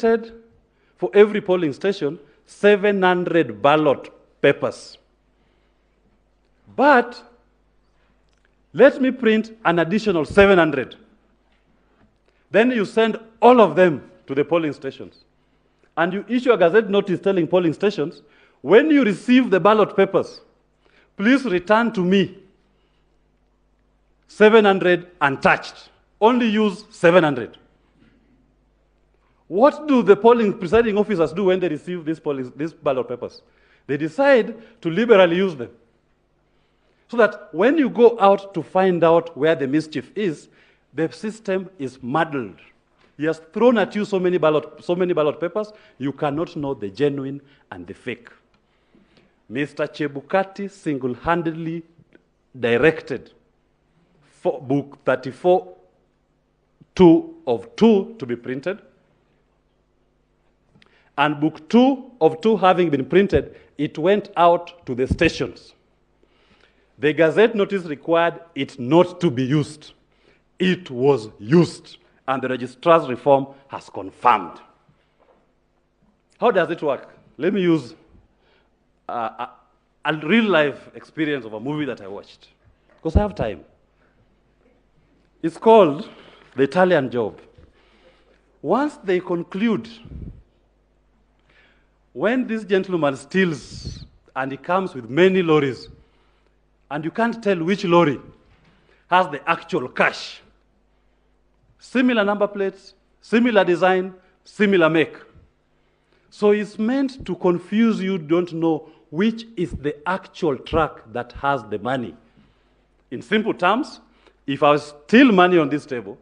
printed for every polling station 700 ballot papers. But let me print an additional 700. Then you send all of them to the polling stations. And you issue a gazette notice telling polling stations, when you receive the ballot papers, please return to me 700 untouched. Only use 700. What do the polling presiding officers do when they receive these ballot papers? They decide to liberally use them. So that when you go out to find out where the mischief is, the system is muddled. He has thrown at you so many ballot papers, you cannot know the genuine and the fake. Mr. Chebukati single-handedly directed book 34 2 of 2 to be printed. And book 2 of 2 having been printed, it went out to the stations. The gazette notice required it not to be used. It was used, and the registrar's reform has confirmed. How does it work? Let me use a real-life experience of a movie that I watched, because I have time. It's called The Italian Job. Once they conclude, when this gentleman steals and he comes with many lorries, and you can't tell which lorry has the actual cash, similar number plates, similar design, similar make. So it's meant to confuse you, don't know which is the actual truck that has the money. In simple terms, if I steal money on this table,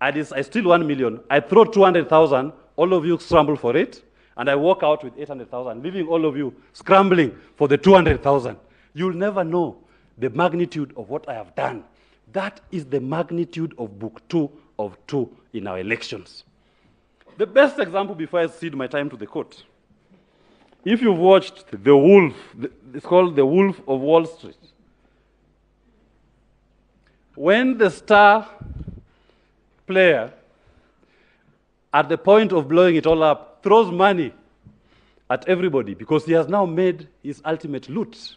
I steal 1 million, I throw 200,000, all of you scramble for it, and I walk out with 800,000, leaving all of you scrambling for the 200,000. You'll never know the magnitude of what I have done. That is the magnitude of book 2 of 2 in our elections. The best example before I cede my time to the court. If you've watched The Wolf, it's called The Wolf of Wall Street. When the star player, at the point of blowing it all up, throws money at everybody because he has now made his ultimate loot.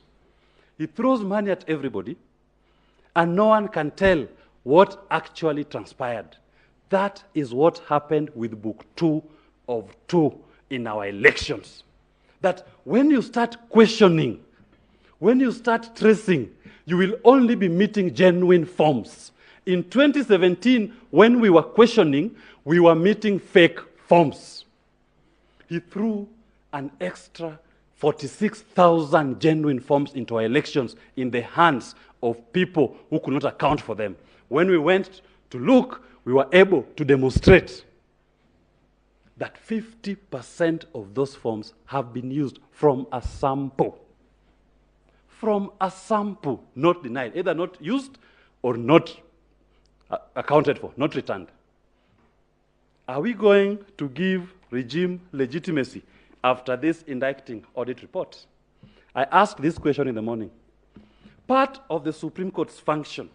He throws money at everybody, and no one can tell what actually transpired. That is what happened with book 2 of 2 in our elections. That when you start questioning, when you start tracing, you will only be meeting genuine forms. In 2017, when we were questioning, we were meeting fake forms. He threw an extra 46,000 genuine forms into our elections in the hands of people who could not account for them. When we went to look, we were able to demonstrate that 50% of those forms have been used from a sample. From a sample, not denied, either not used or not accounted for, not returned. Are we going to give regime legitimacy after this indicting audit report? I asked this question in the morning. Part of the Supreme Court's function